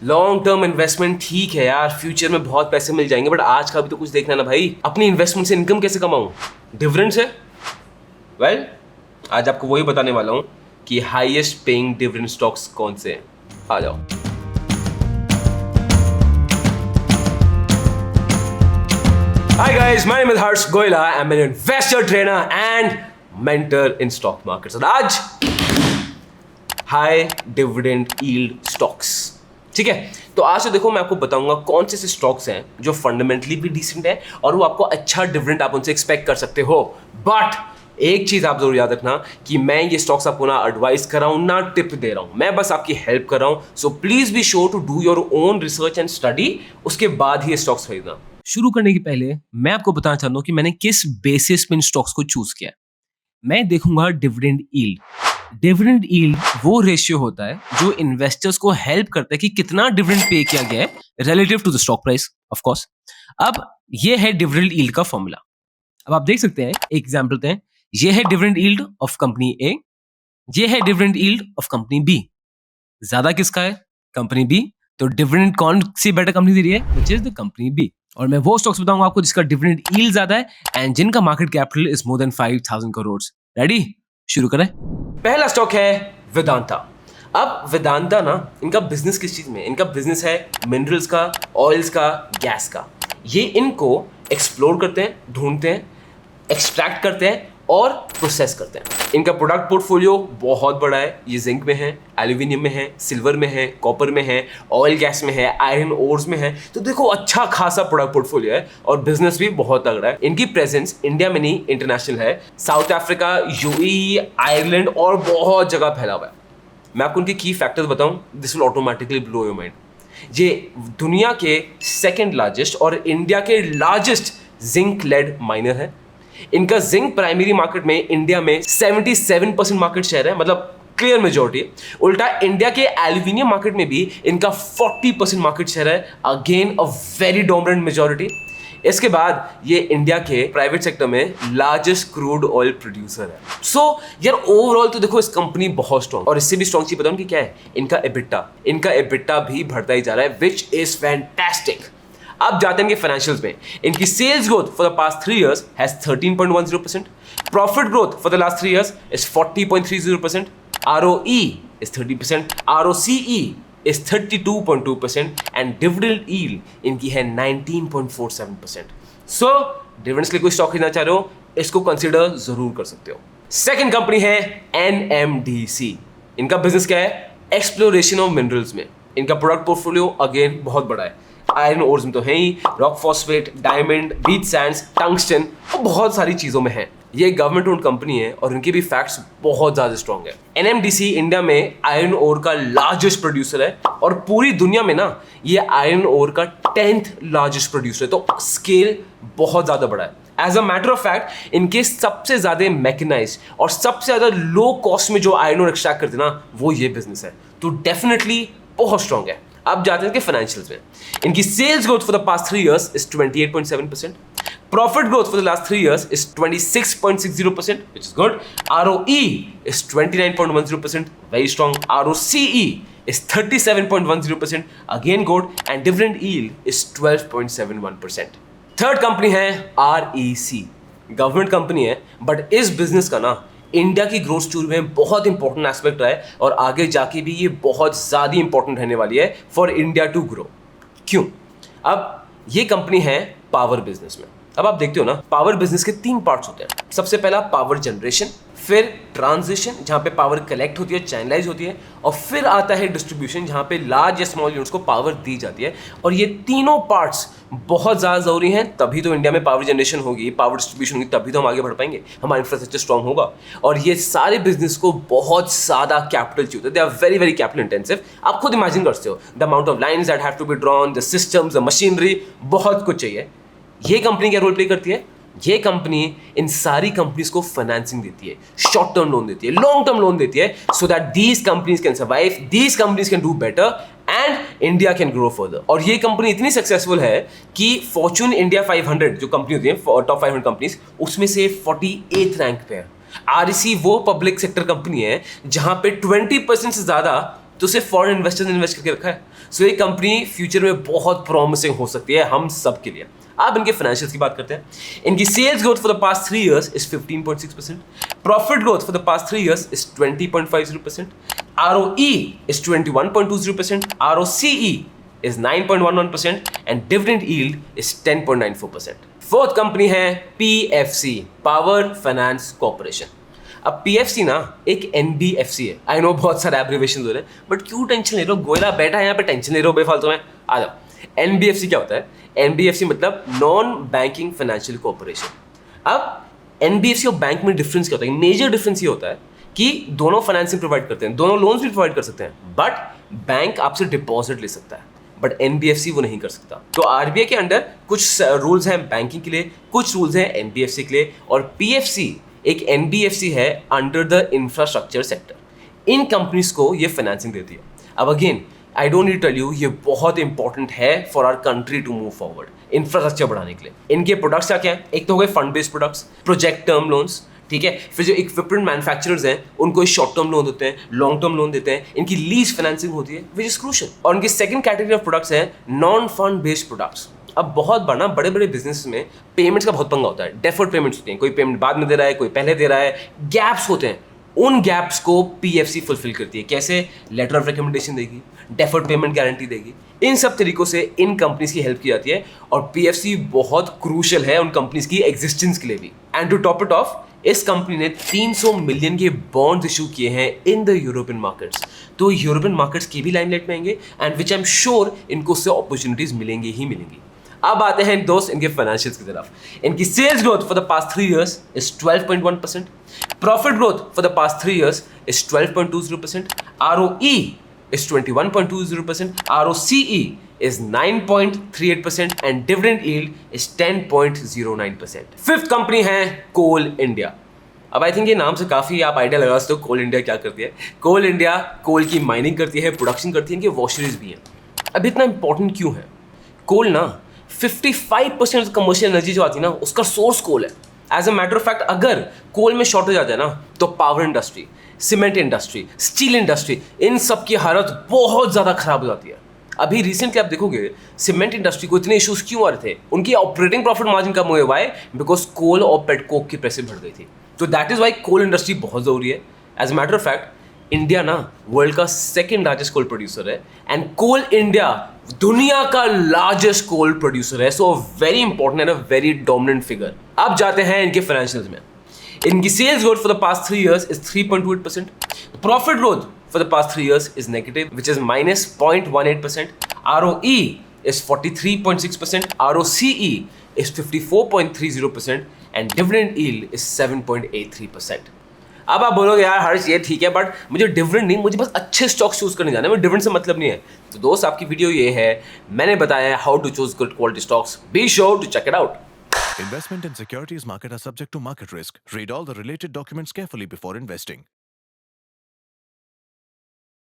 Long term investment ठीक है यार, फ्यूचर में बहुत पैसे मिल जाएंगे, बट आज का भी तो कुछ देखना ना भाई। अपनी इन्वेस्टमेंट से इनकम कैसे कमाऊं? डिविडेंड से? वेल, आज आपको वही बताने वाला हूं कि हाईएस्ट पेइंग डिविडेंड स्टॉक्स कौन से हैं। आ जाओ। Hi guys, my name is Harsh Goyla. I'm an investor, trainer and mentor in stock markets. और आज हाई डिविडेंड यील्ड स्टॉक्स, ठीक है। तो आज तो देखो मैं आपको बताऊंगा कौन से स्टॉक्स हैं जो फंडामेंटली भी डिसेंट है और वो आपको अच्छा डिविडेंड आप उनसे एक्सपेक्ट कर सकते हो। बट एक चीज आप जरूर याद रखना कि मैं ये स्टॉक्स आपको ना एडवाइस कर रहा हूं ना टिप दे रहा हूं, मैं बस आपकी हेल्प कर रहा हूं। So please be sure to do your own research and study, उसके बाद ही ये स्टॉक्स खरीदना। शुरू करने के पहले मैं आपको बताना चाहता हूं कि मैंने किस बेसिस पे इन स्टॉक्स को चूज किया। मैं देखूंगा डिविडेंड यील्ड। डिविडेंड यील्ड वो रेशियो होता है जो इन्वेस्टर्स को हेल्प करता है कि कितना डिविडेंड पे किया गया है relative to the stock price, of course. अब ये है डिविडेंड यील्ड का फॉर्मूला। अब आप देख सकते हैं, एक एग्जांपल दें, ये है dividend yield of company A, ये है dividend yield of company B. ज्यादा किसका है? Company B. तो डिविडेंड कौन सी बेटर कंपनी दे रही है? Which is the company B. और मैं वो स्टॉक्स बताऊंगा आपको जिसका डिविडेंड यील्ड ज्यादा है एंड जिनका market capital is more than 5000 crore. Ready? शुरू करें। पहला स्टॉक है वेदांता। अब वेदांता ना, इनका बिजनेस किस चीज में? इनका बिजनेस है मिनरल्स का, ऑयल्स का, गैस का। ये इनको एक्सप्लोर करते हैं, ढूंढते हैं, एक्सट्रैक्ट करते हैं और प्रोसेस करते हैं। इनका प्रोडक्ट पोर्टफोलियो बहुत बड़ा है। ये जिंक में है, एल्यूमिनियम में है, सिल्वर में है, कॉपर में है, ऑयल गैस में है, आयरन ओर्स में है। तो देखो अच्छा खासा प्रोडक्ट पोर्टफोलियो है और बिजनेस भी बहुत तगड़ा है। इनकी प्रेजेंस इंडिया में नहीं, इंटरनेशनल है। साउथ अफ्रीका, यूएई, आयरलैंड और बहुत जगह फैला हुआ है। मैं आपको उनके की फैक्टर्स बताऊं, this will automatically blow your mind. ये दुनिया के सेकेंड लार्जेस्ट और इंडिया के लार्जेस्ट जिंक लेड माइनर है। इनका जिंक प्राइमरी मार्केट में इंडिया में 77% मार्केट शेयर है, मतलब क्लियर मेजॉरिटी। उल्टा इंडिया के एल्यूमिनियम मार्केट में भी इनका 40% मार्केट शेयर है, again a very dominant majority. इसके बाद ये इंडिया के प्राइवेट सेक्टर में लार्जेस्ट क्रूड ऑयल प्रोड्यूसर है। सो यार ओवरऑल तो देखो इस कंपनी बहुत स्ट्रॉन्ग। और इससे भी स्ट्रॉन्ग चीज बताऊं कि क्या है? इनका एबिटा भी बढ़ता ही जा रहा है, विच इज फैंटास्टिक। अब जाते हैं इनके फाइनेंशियल्स में। इनकी sales growth for the past 3 years has 13.10%, profit growth for the last 3 years is 40.30%, ROE इज 30%, ROCE इज 32.2% एंड डिविडेंड यील्ड इनकी है 19.47%। सो डिविडेंड्स के लिए कोई स्टॉक खरीदना चाह रहे हो, इसको कंसीडर जरूर कर सकते हो। सेकंड कंपनी है NMDC। इनका बिजनेस क्या है? एक्सप्लोरेशन ऑफ मिनरल्स में। इनका प्रोडक्ट पोर्टफोलियो अगेन बहुत बड़ा है। आयरन ओर्स में तो है ही, रॉक फॉस्फेट, डायमंड, बीच सैंड्स, टंगस्टन और बहुत सारी चीजों में है। ये गवर्नमेंट ओन्ड कंपनी है और इनके भी फैक्ट्स बहुत ज्यादा स्ट्रॉन्ग है। NMDC इंडिया में आयरन ओर का लार्जेस्ट प्रोड्यूसर है और पूरी दुनिया में ना ये आयरन ओर का 10th लार्जेस्ट प्रोड्यूसर है। तो स्केल बहुत ज्यादा बड़ा है। As a matter of fact इनके सबसे ज्यादा मैकेनाइज्ड और सबसे ज्यादा लो कॉस्ट में जो आयरन ओर एक्सट्रैक्ट करते ना, वो ये बिजनेस है। तो डेफिनेटली बहुत स्ट्रॉन्ग है। अब जाते हैं फाइनेंशियल्स में। इनकी sales growth for the past 3 years is 28.7%, profit growth for the last 3 years is 26.60%, which is good, ROE is 29.10%, very strong, ROCE is 37.10%, again good, and dividend yield is 12.71%. Third company है REC। Government company है but इस business का ना India की growth story में बहुत important aspect रहा है और आगे जाके भी ये बहुत ज़्यादा इंपॉर्टेंट रहने वाली है फॉर इंडिया टू ग्रो। क्यों? अब ये कंपनी है पावर बिजनेस में। अब आप देखते हो ना, पावर बिजनेस के 3 पार्ट्स होते हैं। सबसे पहला पावर जनरेशन, फिर ट्रांसमिशन जहाँ पे पावर कलेक्ट होती है, चैनलाइज होती है, और फिर आता है डिस्ट्रीब्यूशन जहाँ पे लार्ज या स्मॉल यूनिट्स को पावर दी जाती है। और ये तीनों पार्ट्स बहुत ज़्यादा ज़रूरी हैं, तभी तो इंडिया में पावर जनरेशन होगी, पावर डिस्ट्रीब्यूशन होगी, तभी तो हम आगे बढ़ पाएंगे, हमारा इंफ्रास्ट्रक्चर स्ट्रॉन्ग होगा। और ये सारे बिजनेस को बहुत ज़्यादा कैपिटल चाहिए होता है। They are very very capital intensive. आप खुद इमेजिन कर सकते हो the amount of lines that have to be drawn, the systems, the machinery, बहुत कुछ चाहिए। ये कंपनी क्या रोल प्ले करती है? ये कंपनी इन सारी कंपनीज को फाइनेंसिंग देती है, शॉर्ट टर्म लोन देती है, लॉन्ग टर्म लोन देती है, so that these companies can survive, these companies can do better and India can grow further. और ये कंपनी इतनी सक्सेसफुल है कि फॉर्च्यून इंडिया 500 जो कंपनी होती है, टॉप 500 कंपनीज, उसमें से 48th रैंक पे है। REC वो पब्लिक सेक्टर कंपनी है जहां पे 20% से ज्यादा तो सिर्फ फॉरेन इन्वेस्टर्स ने इन्वेस्ट करके रखा है। सो ये कंपनी फ्यूचर में बहुत प्रॉमिसिंग हो सकती है हम सब के लिए। अब इनके फाइनेंशियल्स की बात करते हैं। इनकी sales growth for the past 3 years is 15.6%, profit growth for the past 3 years is 20.50%, ROE is 21.20%, ROCE is 9.11% and dividend yield is 10.94%. Fourth company है PFC, पावर फाइनेंस कॉर्पोरेशन। अब PFC ना एक NBFC है। आई नो बहुत सारे abbreviation हो रहे हैं, बट क्यों टेंशन ले रहे हो? गोयला बैठा है यहाँ पे, टेंशन ले रहे हो बेफालतू में? आ जाओ। NBFC क्या होता है? NBFC मतलब नॉन बैंकिंग फाइनेंशियल कॉर्पोरेशन। अब NBFC और बैंक में डिफरेंस क्या होता है? मेजर डिफरेंस ये होता है कि दोनों फाइनेंसिंग प्रोवाइड करते हैं, दोनों लोन्स भी प्रोवाइड कर सकते हैं, बट बैंक आपसे डिपॉजिट ले सकता है, बट NBFC वो नहीं कर सकता। तो RBI के अंडर कुछ रूल्स हैं बैंकिंग के लिए, कुछ रूल्स हैं NBFC के लिए, और PFC एक NBFC है अंडर द इंफ्रास्ट्रक्चर सेक्टर। इन कंपनीज को ये फाइनेंसिंग देती है। अब again I don't need tell you, ये बहुत इंपॉर्टेंट है for our country to move forward, infrastructure बढ़ाने के लिए। इनके प्रोडक्ट्स क्या क्या हैं? एक तो हो गए fund based products, project term loans, ठीक है। फिर जो इक्विपमेंट मैन्युफैक्चरर्स हैं उनको शॉर्ट टर्म लोन देते हैं, लॉन्ग टर्म लोन देते हैं, इनकी लीज फाइनेंसिंग होती है विच इज क्रूशियल। और इनकी सेकंड कैटेगरी ऑफ प्रोडक्ट्स हैं नॉन फंड बेस्ड प्रोडक्ट्स। अब बहुत बार ना बड़े बड़े बिजनेस में पेमेंट्स का बहुत पंगा होता है, डेफर्ड पेमेंट्स होती हैं, कोई पेमेंट बाद में दे रहा है, कोई पहले दे रहा है, गैप्स होते हैं। उन गैप्स को PFC फुलफिल करती है। कैसे? लेटर ऑफ रिकमेंडेशन देगी, डेफर्ड पेमेंट गारंटी देगी, इन सब तरीकों से इन कंपनीज की हेल्प की जाती है। और PFC बहुत क्रूशियल है उन कंपनीज की एग्जिस्टेंस के लिए भी। And to top it off, इस कंपनी ने 300 मिलियन के बॉन्ड्स इशू किए हैं इन द यूरोपियन मार्केट्स। तो यूरोपियन मार्केट्स की भी लाइमलाइट में आएंगे, and which I am sure इनको उससे अपॉर्चुनिटीज मिलेंगी ही मिलेंगी। अब आते हैं दोस्त इनके फाइनेंशियल्स की तरफ। इनकी sales growth for the past 3 years is 12.1%, profit growth for the past 3 years is 12.20%, ROE is 21.20%, ROCE is 9.38% and dividend yield is 10.09%. Fifth company है कोल इंडिया। अब आई थिंक ये नाम से काफ़ी आप आइडिया लगा सकते हो कोल इंडिया क्या करती है। कोल इंडिया कोल की माइनिंग करती है, प्रोडक्शन करती है, इनके वॉशरीज भी हैं। अब इतना इंपॉर्टेंट क्यों है? कोल ना 55% कमर्शियल एनर्जी जो आती है ना उसका सोर्स कोल है। As a matter of fact अगर कोल में शॉर्टेज आ जाए ना तो power industry, cement industry, steel industry, इन सब की हालत बहुत ज़्यादा खराब हो जाती है। अभी रिसेंटली आप देखोगे सीमेंट इंडस्ट्री को इतने इश्यूज क्यों आ रहे थे? उनकी ऑपरेटिंग प्रॉफिट मार्जिन कम हुए, वाई? बिकॉज कोल और पेटकोक की प्राइसें बढ़ गई थी। तो that is why coal industry बहुत ज़रूरी है। As a matter of fact India ना वर्ल्ड का सेकेंड लार्जेस्ट कोल प्रोड्यूसर है, एंड कोल इंडिया दुनिया का लार्जेस्ट कोल प्रोड्यूसर है। So very important and a very dominant figure. अब जाते हैं इनके फाइनेंशियल्स में। इनकी sales growth for the past 3 years is 3.28%. Profit growth for the past 3 years is negative, which is minus 0.18%. ROE is 43.6%. ROCE is 54.30%. And dividend yield is 7.83%. अब आप बोलोगे यार हर्ष ये ठीक है, बट मुझे डिविडेंड नहीं, मुझे बस अच्छे स्टॉक्स चूज करने जाना है, मुझे डिविडेंड से मतलब नहीं है। तो दोस्त आपकी वीडियो ये है, मैंने बताया how to choose good quality stocks. Be sure to check it out. Investment in securities market are subject to market risk. Read all the related documents carefully before investing.